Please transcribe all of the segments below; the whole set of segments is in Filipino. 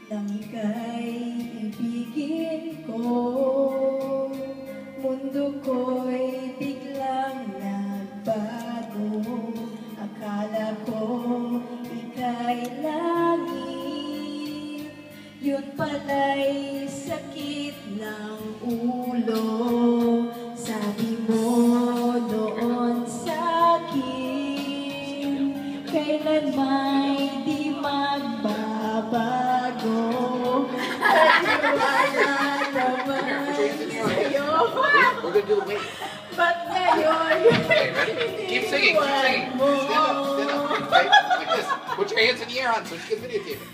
nang ika'y ibigin ko. Mundo ko'y biglang nagbago. Akala ko ika'y langit, yun pala'y sakit ng ulo. Sabi mo noon sa'kin, kailan may di magbabago. At wala naman sa'yo. We're gonna do the wait. Ba't ngayon? Okay, ready? Keep singing, keep singing. Stand up, okay? Like this. Put your hands in the air on so she can videotape it.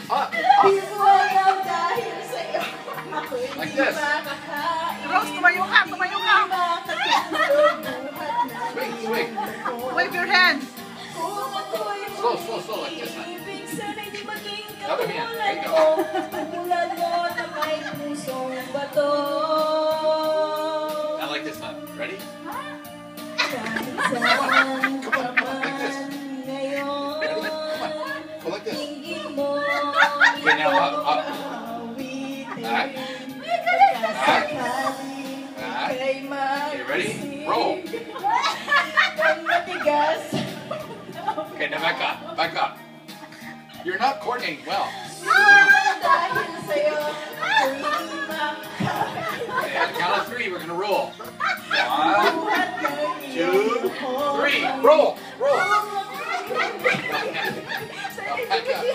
Up, Di up. mo alam dahil sa'yo ako'y Like di this. makakain. Rose, tumayo ka, tumayo ka. Makatulog buhat na Swing, swing. Wave your hands. kung ako'y Slow, slow, slow, like this, huh? ibig sana'y di maging Other hand, there katulad you mo. go. Katulad mo na may pusong bato. Not like this, huh? Ready? Kahit saan Come on, come on, like this. ngayon, Ready? Come on. Go like this. tingin mo Okay, now up, up. awitin. Alright. Pagkasakaling Alright. ika'y Okay, ready? magising. Roll. Ang matigas. Okay, now back up, back up. You're not coordinating well. Dahil sa'yo, ako'y di makakain. Okay, on the count of 3, we're gonna roll. 1, Buhat ng 2, iyong 3, roll, roll. Back up.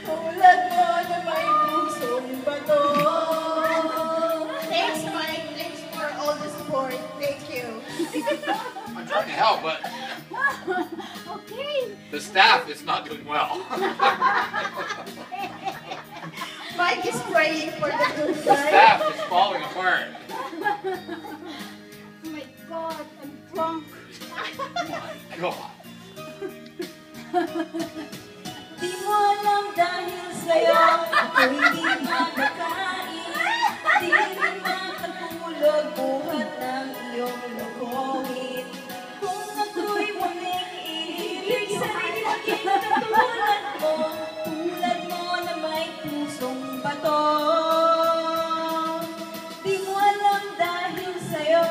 Tulad mo na may pusong bato. Thanks, Mike. Thanks for all the support. Thank you. I'm trying to help, but Okay. the staff is not doing well. Mike is praying for the good The guy. staff is falling apart. Oh my God, I'm drunk. God. Di mo alam dahil sa'yo, ako'y di makakain. Di rin makatulog buhat ng iyong lokohin. Kung ako'y muling iibig, sana'y maging katulad mo. Tulad mo na may pusong bato. Di mo alam dahil sa'yo,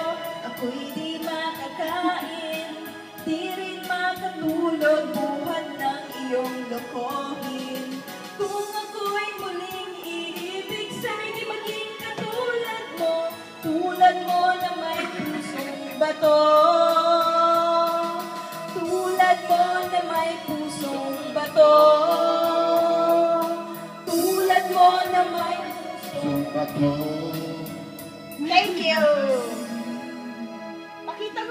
ako'y di makakain. Di rin makatulog buhat ng iyong lokohin. Kung ako'y muling iibig, sana'y di maging katulad mo. Tulad mo na may pusong bato. Tulad mo na may pusong bato. Tulad mo na may pusong Thank you.